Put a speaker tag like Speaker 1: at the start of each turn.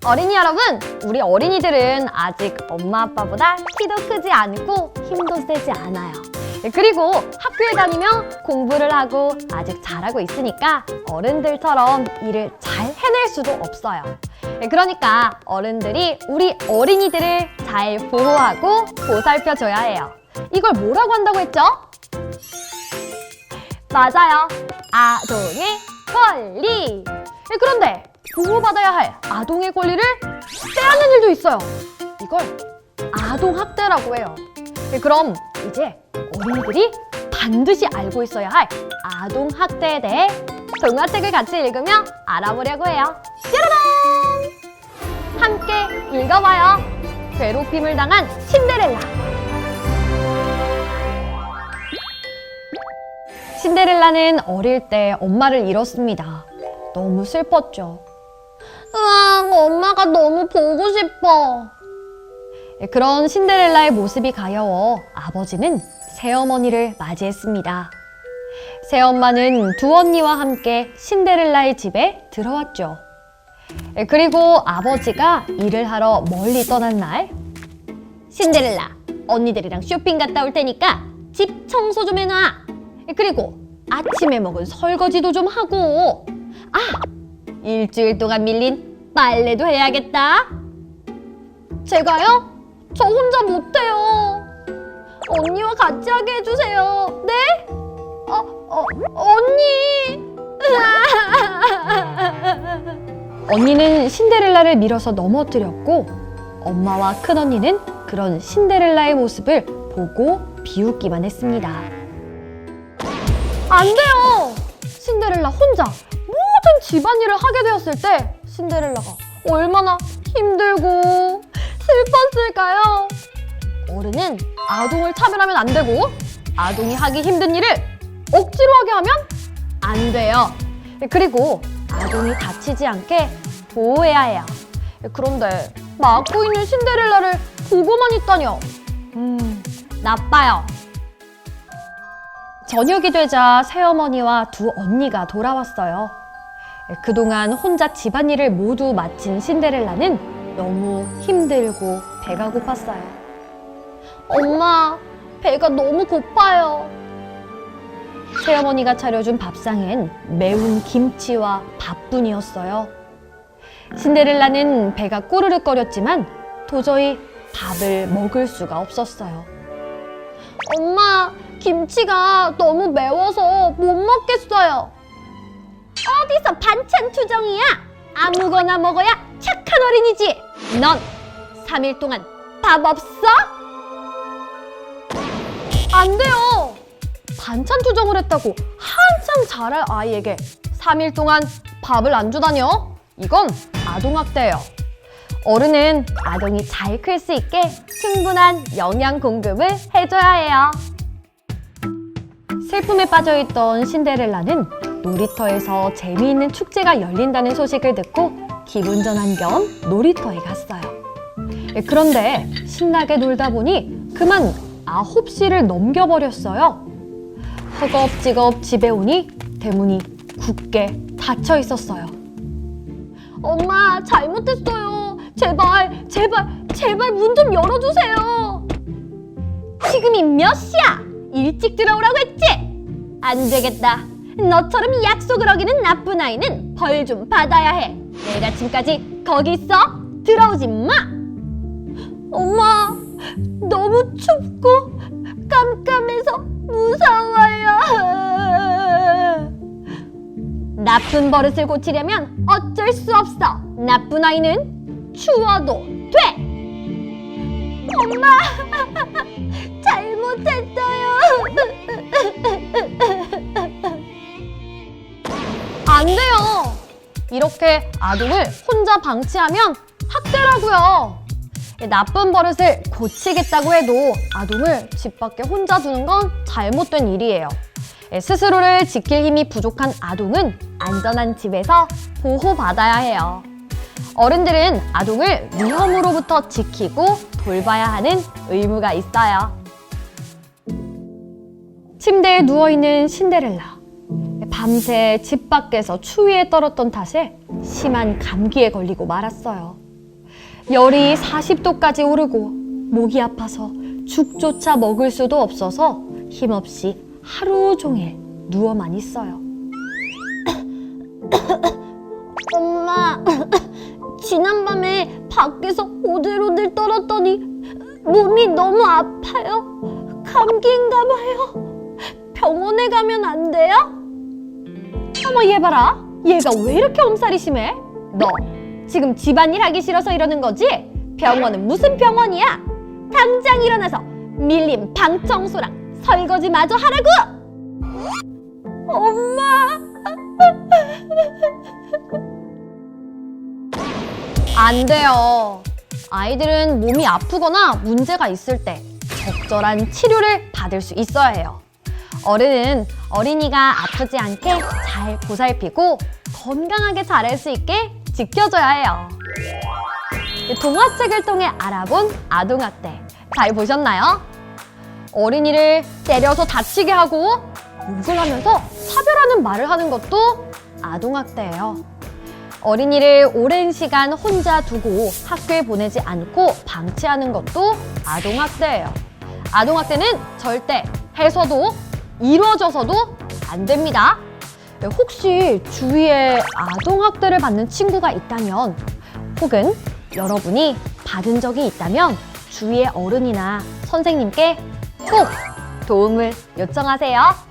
Speaker 1: 어린이 여러분, 우리 어린이들은 아직 엄마 아빠보다 키도 크지 않고 힘도 세지 않아요. 그리고 학교에 다니며 공부를 하고 아직 잘하고 있으니까 어른들처럼 일을 잘 해낼 수도 없어요. 그러니까 어른들이 우리 어린이들을 잘 보호하고 보살펴줘야 해요. 이걸 뭐라고 한다고 했죠? 맞아요. 아동의 권리. 그런데 보호받아야 할 아동의 권리를 빼앗는 일도 있어요. 이걸 아동학대라고 해요. 그럼 이제 어린이들이 반드시 알고 있어야 할 아동학대에 대해 동화책을 같이 읽으며 알아보려고 해요. 여러분! 함께 읽어봐요. 괴롭힘을 당한 신데렐라. 신데렐라는 어릴 때 엄마를 잃었습니다. 너무 슬펐죠. 엄마가 너무 보고 싶어. 그런 신데렐라의 모습이 가여워 아버지는 새어머니를 맞이했습니다. 새엄마는 두 언니와 함께 신데렐라의 집에 들어왔죠. 그리고 아버지가 일을 하러 멀리 떠난 날, 신데렐라, 언니들이랑 쇼핑 갔다 올 테니까 집 청소 좀 해놔. 그리고 아침에 먹은 설거지도 좀 하고, 일주일 동안 밀린 빨래도 해야겠다. 제가요? 저 혼자 못해요. 언니와 같이 하게 해주세요. 네? 언니! 언니는 신데렐라를 밀어서 넘어뜨렸고 엄마와 큰언니는 그런 신데렐라의 모습을 보고 비웃기만 했습니다. 안 돼요! 신데렐라 혼자 모든 집안일을 하게 되었을 때 신데렐라가 얼마나 힘들고 슬펐을까요? 어른은 아동을 차별하면 안 되고 아동이 하기 힘든 일을 억지로 하게 하면 안 돼요. 그리고 아동이 다치지 않게 보호해야 해요. 그런데 막고 있는 신데렐라를 보고만 있다뇨. 나빠요. 저녁이 되자 새어머니와 두 언니가 돌아왔어요. 그동안 혼자 집안일을 모두 마친 신데렐라는 너무 힘들고 배가 고팠어요. 엄마, 배가 너무 고파요. 새어머니가 차려준 밥상엔 매운 김치와 밥뿐이었어요. 신데렐라는 배가 꼬르륵거렸지만 도저히 밥을 먹을 수가 없었어요. 엄마, 김치가 너무 매워서 못 먹겠어요. 어디서 반찬 투정이야? 아무거나 먹어야 착한 어린이지. 넌 3일 동안 밥 없어? 안 돼요. 반찬 투정을 했다고 한창 자랄 아이에게 3일 동안 밥을 안 주다뇨? 이건 아동학대예요. 어른은 아동이 잘 클 수 있게 충분한 영양 공급을 해줘야 해요. 슬픔에 빠져있던 신데렐라는 놀이터에서 재미있는 축제가 열린다는 소식을 듣고 기분 전환 겸 놀이터에 갔어요. 그런데 신나게 놀다 보니 그만 9시를 넘겨버렸어요. 허겁지겁 집에 오니 대문이 굳게 닫혀 있었어요. 엄마, 잘못했어요. 제발 문 좀 열어주세요. 지금이 몇 시야? 일찍 들어오라고 했지? 안 되겠다. 너처럼 약속을 어기는 나쁜 아이는 벌 좀 받아야 해. 내일 아침까지 거기 있어. 들어오지 마. 엄마, 너무 춥고 깜깜해서 무서워요. 나쁜 버릇을 고치려면 어쩔 수 없어. 나쁜 아이는 추워도 돼. 엄마, 잘못했어요. 안 돼요. 이렇게 아동을 혼자 방치하면 학대라고요. 나쁜 버릇을 고치겠다고 해도 아동을 집 밖에 혼자 두는 건 잘못된 일이에요. 스스로를 지킬 힘이 부족한 아동은 안전한 집에서 보호받아야 해요. 어른들은 아동을 위험으로부터 지키고 돌봐야 하는 의무가 있어요. 침대에 누워있는 신데렐라. 밤새 집 밖에서 추위에 떨었던 탓에 심한 감기에 걸리고 말았어요. 열이 40도까지 오르고 목이 아파서 죽조차 먹을 수도 없어서 힘없이 하루 종일 누워만 있어요. 엄마, 지난밤에 밖에서 오들오들 떨었더니 몸이 너무 아파요. 감기인가 봐요. 병원에 가면 안 돼요? 어머, 얘 봐라. 얘가 왜 이렇게 엄살이 심해? 너 지금 집안일 하기 싫어서 이러는 거지? 병원은 무슨 병원이야? 당장 일어나서 밀린 방 청소랑 설거지 마저 하라고! 엄마! 안 돼요. 아이들은 몸이 아프거나 문제가 있을 때 적절한 치료를 받을 수 있어야 해요. 어른은 어린이가 아프지 않게 잘 보살피고 건강하게 자랄 수 있게 지켜줘야 해요. 동화책을 통해 알아본 아동학대 잘 보셨나요? 어린이를 때려서 다치게 하고 욕을 하면서 차별하는 말을 하는 것도 아동학대예요. 어린이를 오랜 시간 혼자 두고 학교에 보내지 않고 방치하는 것도 아동학대예요. 아동학대는 절대 해서도 이루어져서도 안 됩니다. 혹시 주위에 아동학대를 받는 친구가 있다면, 혹은 여러분이 받은 적이 있다면 주위의 어른이나 선생님께 꼭 도움을 요청하세요.